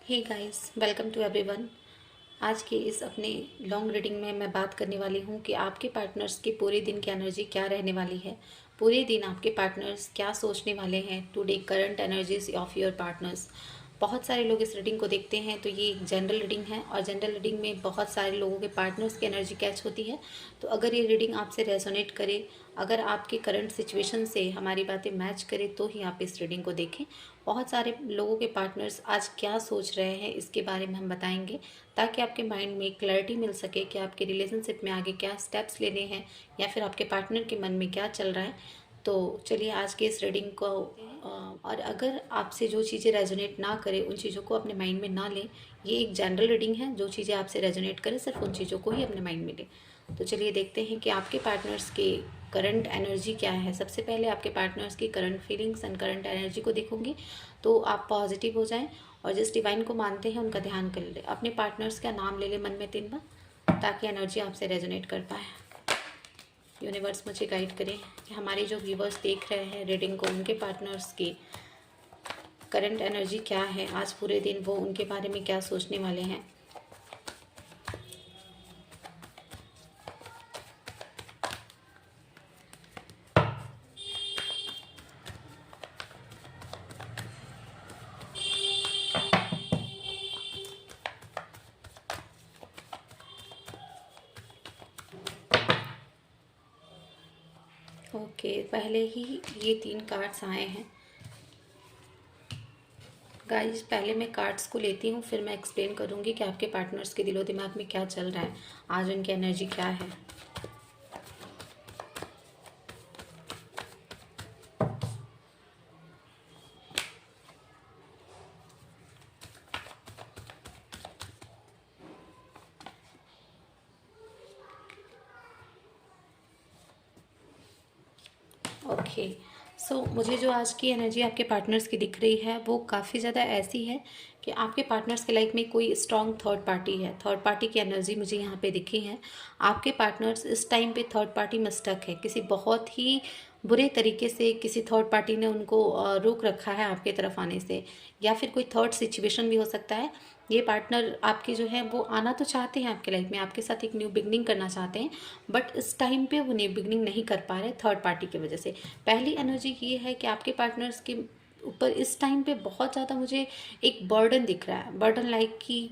Hey guys, welcome to everyone. आज के इस अपने लॉन्ग रीडिंग में मैं बात करने वाली हूँ कि आपके पार्टनर्स की पूरे दिन की एनर्जी क्या रहने वाली है। पूरे दिन आपके पार्टनर्स क्या सोचने वाले हैं today current energies of your partners. बहुत सारे लोग इस रीडिंग को देखते हैं तो ये एक जनरल रीडिंग है और जनरल रीडिंग में बहुत सारे लोगों के पार्टनर्स की एनर्जी कैच होती है। तो अगर ये रीडिंग आपसे रेजोनेट करे, अगर आपके करंट सिचुएशन से हमारी बातें मैच करें तो ही आप इस रीडिंग को देखें। बहुत सारे लोगों के पार्टनर्स आज क्या सोच रहे हैं इसके बारे में हम बताएंगे, ताकि आपके माइंड में क्लैरिटी मिल सके कि आपके रिलेशनशिप में आगे क्या स्टेप्स लेने हैं या फिर आपके पार्टनर के मन में क्या चल रहा है। तो चलिए आज के इस रीडिंग को और अगर आपसे जो चीज़ें रेजोनेट ना करें उन चीज़ों को अपने माइंड में ना लें। ये एक जनरल रीडिंग है, जो चीज़ें आपसे रेजोनेट करें सिर्फ उन चीज़ों को ही अपने माइंड में लें। तो चलिए देखते हैं कि आपके पार्टनर्स के करंट एनर्जी क्या है। सबसे पहले आपके पार्टनर्स की current feelings and current energy को देखूंगी तो आप पॉजिटिव हो जाएं और जिस डिवाइन को मानते हैं उनका ध्यान कर ले। अपने पार्टनर्स का नाम ले ले मन में 3 बार, ताकि एनर्जी आपसे रेजोनेट कर पाए। यूनिवर्स मुझे गाइड करें कि हमारे जो व्यूवर्स देख रहे हैं रीडिंग को, उनके पार्टनर्स की करंट एनर्जी क्या है आज पूरे दिन, वो उनके बारे में क्या सोचने वाले हैं। ओके, पहले ही ये 3 कार्ड्स आए हैं। गाइस, पहले मैं कार्ड्स को लेती हूँ, फिर मैं एक्सप्लेन करूँगी कि आपके पार्टनर्स के दिलो दिमाग में क्या चल रहा है, आज उनकी एनर्जी क्या है। ओके, सो मुझे जो आज की एनर्जी आपके पार्टनर्स की दिख रही है वो काफ़ी ज़्यादा ऐसी है कि आपके पार्टनर्स के लाइफ में कोई स्ट्रॉन्ग थर्ड पार्टी है। थर्ड पार्टी की एनर्जी मुझे यहाँ पे दिखी है। आपके पार्टनर्स इस टाइम पे थर्ड पार्टी में स्टक है। किसी बहुत ही बुरे तरीके से किसी थर्ड पार्टी ने उनको रोक रखा है आपके तरफ आने से, या फिर कोई थर्ड सिचुएशन भी हो सकता है। ये पार्टनर आपके जो है वो आना तो चाहते हैं आपके लाइफ में, आपके साथ एक न्यू बिगनिंग करना चाहते हैं, बट इस टाइम पे वो न्यू बिगनिंग नहीं कर पा रहे थर्ड पार्टी की वजह से। पहली एनर्जी ये है कि आपके पार्टनर्स के ऊपर इस टाइम पे बहुत ज़्यादा मुझे एक बर्डन दिख रहा है। बर्डन लाइक कि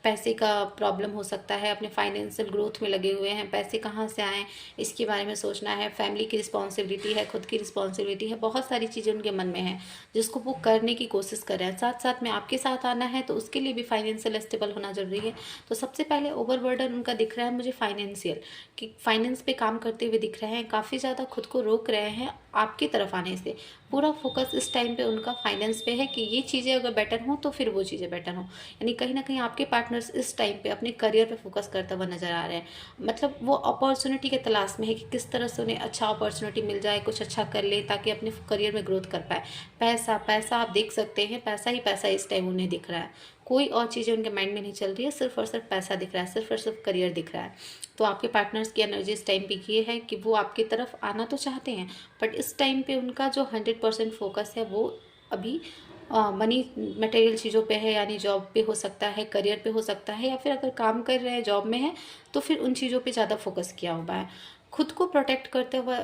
पैसे का प्रॉब्लम हो सकता है, अपने फाइनेंशियल ग्रोथ में लगे हुए हैं, पैसे कहाँ से आएँ इसके बारे में सोचना है, फैमिली की रिस्पॉन्सिबिलिटी है, खुद की रिस्पॉन्सिबिलिटी है, बहुत सारी चीज़ें उनके मन में हैं जिसको वो करने की कोशिश कर रहे हैं। साथ साथ में आपके साथ आना है तो उसके लिए भी फाइनेंशियल स्टेबल होना जरूरी है। तो सबसे पहले ओवरबर्डन उनका दिख रहा है मुझे फाइनेंशियल, कि फाइनेंस पे काम करते हुए दिख रहे हैं, काफ़ी ज़्यादा खुद को रोक रहे हैं आपकी तरफ आने से। पूरा फोकस इस टाइम पे उनका फाइनेंस पे है कि ये चीज़ें अगर बेटर हों तो फिर वो चीज़ें बेटर हों। यानी कहीं ना कहीं आपके पार्टनर्स इस टाइम पे अपने करियर पे फोकस करता हुआ नजर आ रहे हैं। मतलब वो अपॉर्चुनिटी के तलाश में है कि किस तरह से उन्हें अच्छा अपॉर्चुनिटी मिल जाए, कुछ अच्छा कर ले ताकि अपने करियर में ग्रोथ कर पाए। पैसा पैसा आप देख सकते हैं, पैसा ही पैसा इस टाइम उन्हें दिख रहा है। कोई और चीज़ें उनके माइंड में नहीं चल रही है, सिर्फ और सिर्फ पैसा दिख रहा है, सिर्फ और सिर्फ करियर दिख रहा है। तो आपके पार्टनर्स की एनर्जी इस टाइम पे ये है कि वो आपकी तरफ आना तो चाहते हैं, बट इस टाइम पे उनका जो 100% फोकस है वो अभी मनी मटेरियल चीज़ों पे है। यानी जॉब पे हो सकता है, करियर पे हो सकता है, या फिर अगर काम कर रहे हैं जॉब में है तो फिर उन चीज़ों पे ज़्यादा फोकस किया हुआ है। खुद को प्रोटेक्ट करते हुए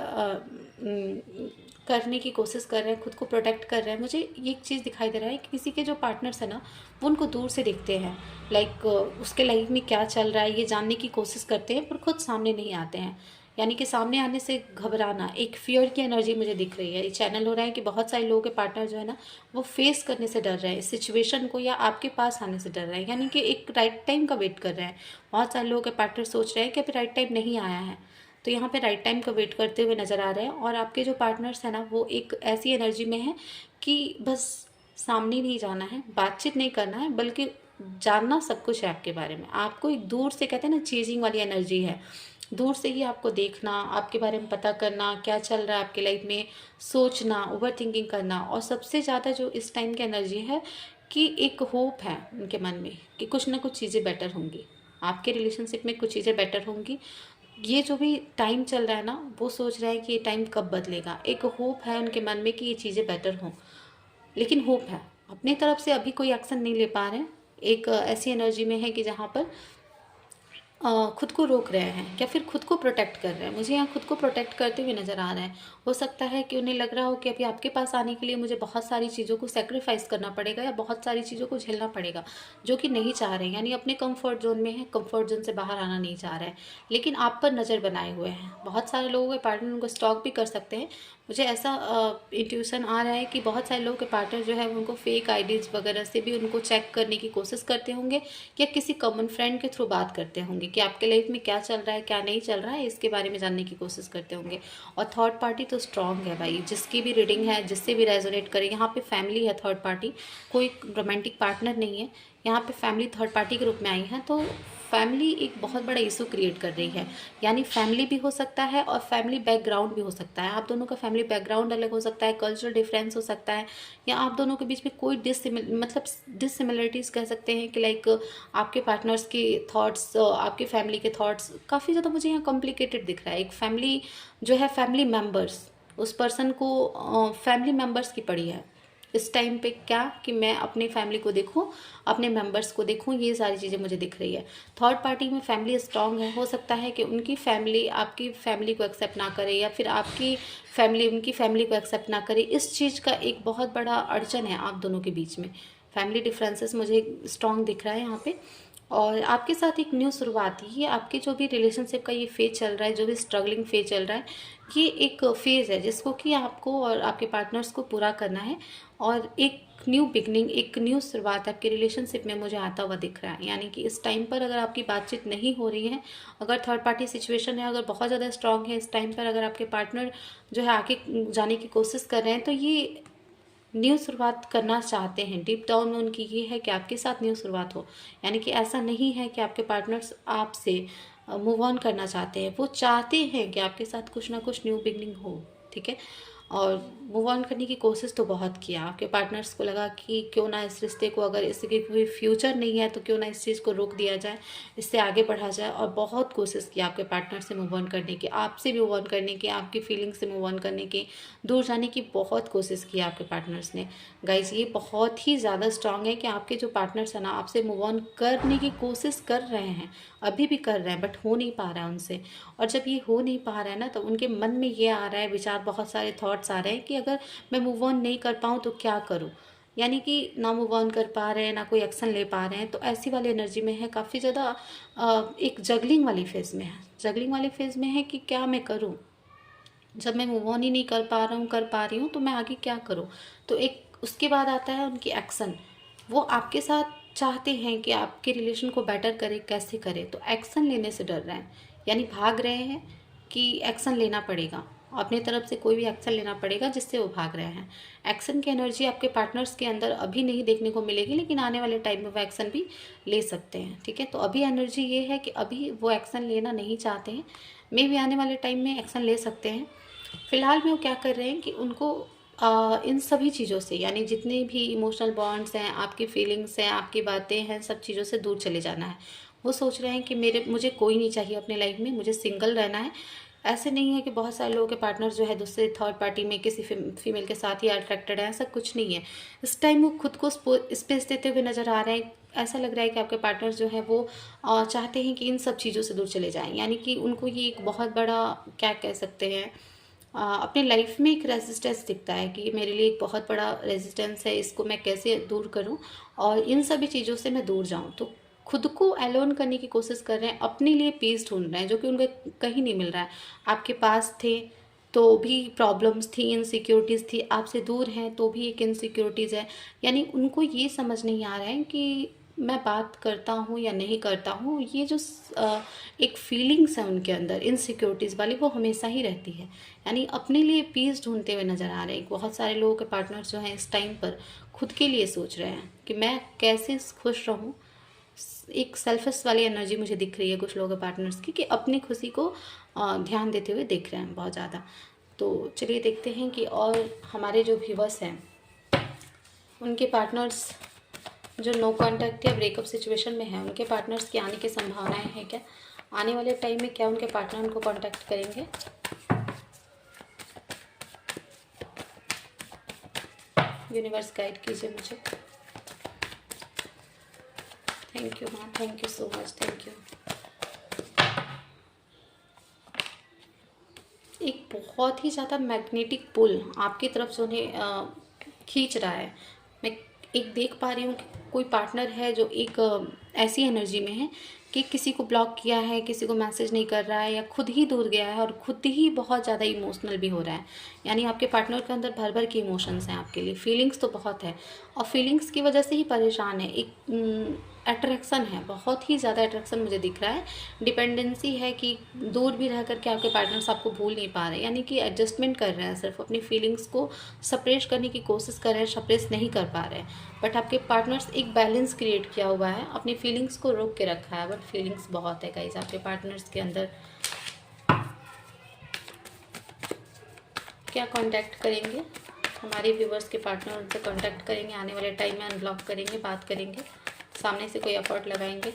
करने की कोशिश कर रहे हैं, खुद को प्रोटेक्ट कर रहे हैं। मुझे ये एक चीज़ दिखाई दे रहा है कि किसी के जो पार्टनर्स है ना, वो उनको दूर से देखते हैं, लाइक उसके लाइफ में क्या चल रहा है ये जानने की कोशिश करते हैं, पर खुद सामने नहीं आते हैं। यानी कि सामने आने से घबराना, एक फियर की एनर्जी मुझे दिख रही है। ये चैनल हो रहा है कि बहुत सारे लोगों के पार्टनर जो है ना, वो फेस करने से डर रहे हैं इस सिचुएशन को, या आपके पास आने से डर रहे हैं, यानी कि एक राइट टाइम का वेट कर रहे हैं। बहुत सारे लोगों के पार्टनर सोच रहे हैं कि अभी राइट टाइम नहीं आया है, तो यहाँ पे राइट टाइम का वेट करते हुए नज़र आ रहे हैं। और आपके जो पार्टनर्स हैं ना, वो एक ऐसी एनर्जी में है कि बस सामने नहीं जाना है, बातचीत नहीं करना है, बल्कि जानना सब कुछ है आपके बारे में। आपको एक दूर से, कहते हैं ना, चेजिंग वाली एनर्जी है। दूर से ही आपको देखना, आपके बारे में पता करना, क्या चल रहा है आपके लाइफ में, सोचना, ओवर थिंकिंग करना। और सबसे ज़्यादा जो इस टाइम की एनर्जी है कि एक होप है उनके मन में कि कुछ ना कुछ चीज़ें बेटर होंगी, आपके रिलेशनशिप में कुछ चीज़ें बेटर होंगी। ये जो भी टाइम चल रहा है ना, वो सोच रहे हैं कि ये टाइम कब बदलेगा। एक होप है उनके मन में कि ये चीज़ें बेटर हों, लेकिन होप है। अपनी तरफ से अभी कोई एक्शन नहीं ले पा रहे हैं, एक ऐसी एनर्जी में है कि जहाँ पर खुद को रोक रहे हैं या फिर खुद को प्रोटेक्ट कर रहे हैं। मुझे यहाँ खुद को प्रोटेक्ट करते हुए नज़र आ रहा है। हो सकता है कि उन्हें लग रहा हो कि अभी आपके पास आने के लिए मुझे बहुत सारी चीज़ों को सेक्रीफाइस करना पड़ेगा या बहुत सारी चीज़ों को झेलना पड़ेगा, जो कि नहीं चाह रहे हैं। यानी अपने कंफर्ट जोन में है, कंफर्ट जोन से बाहर आना नहीं चाह रहे हैं, लेकिन आप पर नज़र बनाए हुए हैं। बहुत सारे लोगों के पार्टनर उनको स्टॉक भी कर सकते हैं। मुझे ऐसा इंट्यूशन आ रहा है कि बहुत सारे लोगों के पार्टनर जो है उनको फेक आईडीज़ वगैरह से भी उनको चेक करने की कोशिश करते होंगे, या किसी कॉमन फ्रेंड के थ्रू बात करते होंगे कि आपके लाइफ में क्या चल रहा है, क्या नहीं चल रहा है, इसके बारे में जानने की कोशिश करते होंगे। और थर्ड पार्टी तो स्ट्रांग है भाई, जिसकी भी रीडिंग है, जिससे भी रेजोनेट करे। यहाँ पे फैमिली है, थर्ड पार्टी कोई रोमांटिक पार्टनर नहीं है। यहाँ पे फैमिली थर्ड पार्टी के रूप में आई है, तो फैमिली एक बहुत बड़ा इशू क्रिएट कर रही है। यानी फैमिली भी हो सकता है और फैमिली बैकग्राउंड भी हो सकता है। आप दोनों का फैमिली बैकग्राउंड अलग हो सकता है, कल्चरल डिफरेंस हो सकता है, या आप दोनों के बीच में कोई डिससिमिलरिटीज़ कह सकते हैं कि लाइक आपके पार्टनर्स के थॉट्स, आपके फैमिली के थॉट्स काफ़ी ज़्यादा मुझे यहाँ कॉम्प्लिकेटेड दिख रहा है। एक फैमिली जो है, फैमिली मेम्बर्स, उस पर्सन को फैमिली मेम्बर्स की पड़ी है इस टाइम पे, क्या कि मैं अपनी फैमिली को देखूं, अपने मेंबर्स को देखूं, ये सारी चीज़ें मुझे दिख रही है। थर्ड पार्टी में फैमिली स्ट्रांग है। हो सकता है कि उनकी फैमिली आपकी फैमिली को एक्सेप्ट ना करे, या फिर आपकी फैमिली उनकी फैमिली को एक्सेप्ट ना करे। इस चीज़ का एक बहुत बड़ा अड़चन है आप दोनों के बीच में। फैमिली डिफरेंसेस मुझे स्ट्रांग दिख रहा है यहाँ पे। और आपके साथ एक न्यू शुरुआत, ये आपके जो भी रिलेशनशिप का ये फेज चल रहा है, जो भी स्ट्रगलिंग फेज चल रहा है, ये एक फेज़ है जिसको कि आपको और आपके पार्टनर्स को पूरा करना है। और एक न्यू बिगनिंग, एक न्यू शुरुआत आपके रिलेशनशिप में मुझे आता हुआ दिख रहा है। यानी कि इस टाइम पर अगर आपकी बातचीत नहीं हो रही है, अगर थर्ड पार्टी सिचुएशन है, अगर बहुत ज़्यादा स्ट्रांग है, इस टाइम पर अगर आपके पार्टनर जो है आगे जाने की कोशिश कर रहे हैं, तो ये न्यू शुरुआत करना चाहते हैं। डीप डाउन में उनकी ये है कि आपके साथ न्यू शुरुआत हो। यानी कि ऐसा नहीं है कि आपके पार्टनर्स आपसे मूव ऑन करना चाहते हैं, वो चाहते हैं कि आपके साथ कुछ ना कुछ न्यू बिगनिंग हो। ठीक है, और मूव ऑन करने की कोशिश तो बहुत किया। आपके पार्टनर्स को लगा कि क्यों ना इस रिश्ते को, अगर इसके कोई फ्यूचर नहीं है तो क्यों ना इस चीज़ को रोक दिया जाए, इससे आगे बढ़ा जाए। और बहुत कोशिश की आपके पार्टनर से मूव ऑन करने की, आपसे मूव ऑन करने की, आपकी फीलिंग से मूव ऑन करने की, दूर जाने की बहुत कोशिश की आपके पार्टनर्स ने। गाइज, ये बहुत ही ज़्यादा स्ट्रांग है कि आपके जो पार्टनर्स हैं ना, आपसे मूव ऑन करने की कोशिश कर रहे हैं, अभी भी कर रहे हैं, बट हो नहीं पा रहा है उनसे। और जब ये हो नहीं पा रहा है ना, तो उनके मन में ये आ रहा है विचार, बहुत सारे थॉट्स आ रहे हैं कि अगर मैं मूव ऑन नहीं कर पाऊँ तो क्या करूँ। यानी कि ना मूव ऑन कर पा रहे हैं, ना कोई एक्शन ले पा रहे हैं। तो ऐसी वाली एनर्जी में है, काफ़ी ज़्यादा एक जगलिंग वाली फेज़ में है। जगलिंग वाली फेज़ में है कि क्या मैं करूँ, जब मैं मूव ऑन ही नहीं कर पा रहा हूँ, कर पा रही हूँ, तो मैं आगे क्या करूँ। तो एक उसके बाद आता है उनकी एक्शन। वो आपके साथ चाहते हैं कि आपके रिलेशन को बेटर करे, कैसे करे, तो एक्शन लेने से डर रहे हैं। यानी भाग रहे हैं कि एक्शन लेना पड़ेगा, अपनी तरफ से कोई भी एक्शन लेना पड़ेगा, जिससे वो भाग रहे हैं। एक्शन की एनर्जी आपके पार्टनर्स के अंदर अभी नहीं देखने को मिलेगी, लेकिन आने वाले टाइम में वो एक्शन भी ले सकते हैं। ठीक है, तो अभी एनर्जी ये है कि अभी वो एक्शन लेना नहीं चाहते हैं, मे भी आने वाले टाइम में एक्शन ले सकते हैं। फिलहाल में वो क्या कर रहे हैं कि उनको इन सभी चीज़ों से, यानी जितने भी इमोशनल बॉन्ड्स हैं, आपकी फीलिंग्स हैं, आपकी बातें हैं, सब चीज़ों से दूर चले जाना है। वो सोच रहे हैं कि मुझे कोई नहीं चाहिए अपने लाइफ में, मुझे सिंगल रहना है। ऐसे नहीं है कि बहुत सारे लोगों के पार्टनर जो है दूसरे थर्ड पार्टी में किसी फीमेल के साथ ही अट्रैक्टेड है, ऐसा कुछ नहीं है। इस टाइम वो खुद को स्पेस देते हुए नज़र आ रहे हैं। ऐसा लग रहा है कि आपके पार्टनर जो है वो चाहते हैं कि इन सब चीज़ों से दूर चले जाएं। यानी कि उनको ये एक बहुत बड़ा, क्या कह सकते हैं, अपने लाइफ में एक रेजिस्टेंस दिखता है कि मेरे लिए एक बहुत बड़ा रेजिस्टेंस है, इसको मैं कैसे दूर करूं और इन सभी चीज़ों से मैं दूर जाऊं। तो खुद को अलोन करने की कोशिश कर रहे हैं, अपने लिए पीस ढूंढ रहे हैं, जो कि उनको कहीं नहीं मिल रहा है। आपके पास थे तो भी प्रॉब्लम्स थी, इनसिक्योरिटीज़ थी, आपसे दूर हैं तो भी एक इनसिक्योरिटीज़ है। यानी उनको ये समझ नहीं आ रहा है कि मैं बात करता हूँ या नहीं करता हूँ, ये जो एक फीलिंग्स है उनके अंदर इनसिक्योरिटीज़ वाली, वो हमेशा ही रहती है। यानी अपने लिए पीस ढूंढते हुए नज़र आ रहे हैं। बहुत सारे लोगों के पार्टनर्स जो हैं इस टाइम पर खुद के लिए सोच रहे हैं कि मैं कैसे खुश रहूँ। एक सेल्फिश वाली एनर्जी मुझे दिख रही है कुछ लोगों के पार्टनर्स की, कि अपनी खुशी को ध्यान देते हुए देख रहे हैं बहुत ज़्यादा। तो चलिए देखते हैं कि और हमारे जो व्यूवर्स हैं उनके पार्टनर्स जो नो कांटेक्ट या ब्रेकअप सिचुएशन में है, उनके पार्टनर्स की आने की संभावनाएं हैं क्या, आने वाले टाइम में क्या उनके पार्टनर उनको कांटेक्ट करेंगे। यूनिवर्स गाइड कीजिए मुझे। Thank you ma'am, thank you so much, thank you. एक बहुत ही ज़्यादा मैग्नेटिक पुल आपकी तरफ से उन्हें खींच रहा है। मैं एक देख पा रही हूँ कि कोई पार्टनर है जो एक ऐसी एनर्जी में है कि किसी को ब्लॉक किया है, किसी को मैसेज नहीं कर रहा है, या खुद ही दूर गया है और खुद ही बहुत ज़्यादा इमोशनल भी हो रहा है। यानी आपके पार्टनर के अंदर भर भर के इमोशंस हैं आपके लिए, फीलिंग्स तो बहुत है और फीलिंग्स की वजह से ही परेशान है। एक अट्रैक्शन है, बहुत ही ज़्यादा अट्रैक्शन मुझे दिख रहा है। डिपेंडेंसी है कि दूर भी रह करके आपके पार्टनर्स आपको भूल नहीं पा रहे, यानी कि एडजस्टमेंट कर रहे हैं, सिर्फ अपनी फीलिंग्स को सप्रेस करने की कोशिश कर रहे हैं, सप्रेस नहीं कर पा रहे हैं। बट आपके पार्टनर्स एक बैलेंस क्रिएट किया हुआ है, अपनी फीलिंग्स को रोक के रखा है, बट फीलिंग्स बहुत है गाइस आपके पार्टनर्स के अंदर। क्या कांटेक्ट करेंगे हमारे व्यूवर्स के पार्टनर, उनसे कांटेक्ट करेंगे आने वाले टाइम में, अनब्लॉक करेंगे, बात करेंगे, सामने से कोई एफर्ट लगाएंगे।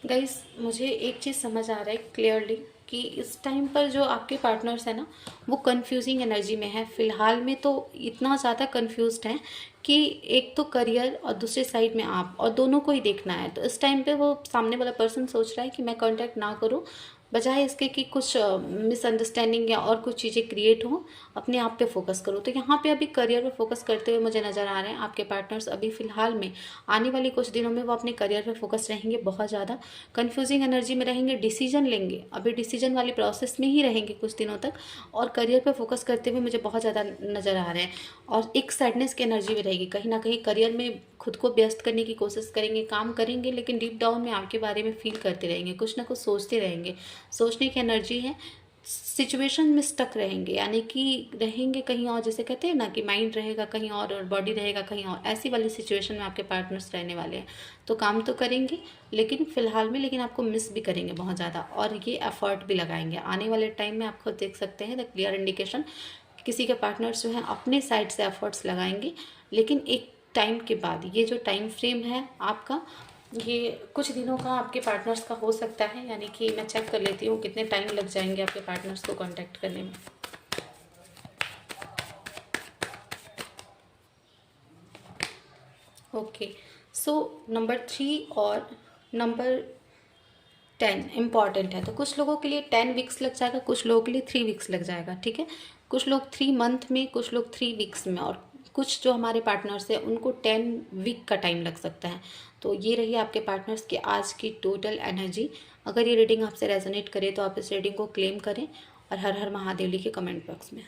गाइस मुझे एक चीज़ समझ आ रहा है क्लियरली कि इस टाइम पर जो आपके पार्टनर्स हैं ना, वो कंफ्यूजिंग एनर्जी में है फ़िलहाल में। तो इतना ज़्यादा कंफ्यूज्ड हैं कि एक तो करियर और दूसरे साइड में आप, और दोनों को ही देखना है। तो इस टाइम पे वो सामने वाला पर्सन सोच रहा है कि मैं कांटेक्ट ना करूं, बजाय इसके कि कुछ मिसअंडरस्टैंडिंग या और कुछ चीज़ें क्रिएट हों, अपने आप पे फोकस करो। तो यहाँ पे अभी करियर पे फोकस करते हुए मुझे नज़र आ रहे हैं आपके पार्टनर्स। अभी फ़िलहाल में आने वाली कुछ दिनों में वो अपने करियर पे फोकस रहेंगे, बहुत ज़्यादा कंफ्यूजिंग एनर्जी में रहेंगे, डिसीजन लेंगे, अभी डिसीजन वाली प्रोसेस में ही रहेंगे कुछ दिनों तक, और करियर पे फोकस करते हुए मुझे बहुत ज़्यादा नज़र आ रहे हैं। और एक सैडनेस की एनर्जी में रहेगी, कहीं ना कहीं करियर में खुद को व्यस्त करने की कोशिश करेंगे, काम करेंगे, लेकिन डीप डाउन में आपके बारे में फील करते रहेंगे, कुछ ना कुछ सोचते रहेंगे, सोचने की एनर्जी है। सिचुएशन में स्टक रहेंगे, यानी कि रहेंगे कहीं और, जैसे कहते हैं ना कि माइंड रहेगा कहीं और बॉडी रहेगा कहीं और, ऐसी वाली सिचुएशन में आपके पार्टनर्स रहने वाले हैं। तो काम तो करेंगे लेकिन फ़िलहाल में, लेकिन आपको मिस भी करेंगे बहुत ज़्यादा, और ये एफर्ट भी लगाएंगे आने वाले टाइम में। आप खुद देख सकते हैं द क्लियर इंडिकेशन, किसी के पार्टनर्स जो हैं अपने साइड से एफर्ट्स लगाएंगे, लेकिन एक टाइम के बाद। ये जो टाइम फ्रेम है आपका, ये कुछ दिनों का आपके पार्टनर्स का हो सकता है, यानी कि मैं चेक कर लेती हूँ कितने टाइम लग जाएंगे आपके पार्टनर्स को कांटेक्ट करने में। ओके, सो नंबर 3 और नंबर 10 इम्पॉर्टेंट है। तो कुछ लोगों के लिए 10 वीक्स लग जाएगा, कुछ लोगों के लिए 3 वीक्स लग जाएगा, ठीक है। कुछ लोग 3 मंथ में, कुछ लोग 3 वीक्स में, और कुछ जो हमारे पार्टनर्स हैं उनको 10 वीक का टाइम लग सकता है। तो ये रही आपके पार्टनर्स की आज की टोटल एनर्जी। अगर ये रीडिंग आपसे रेजोनेट करे तो आप इस रीडिंग को क्लेम करें और हर हर महादेव लिखे कमेंट बॉक्स में।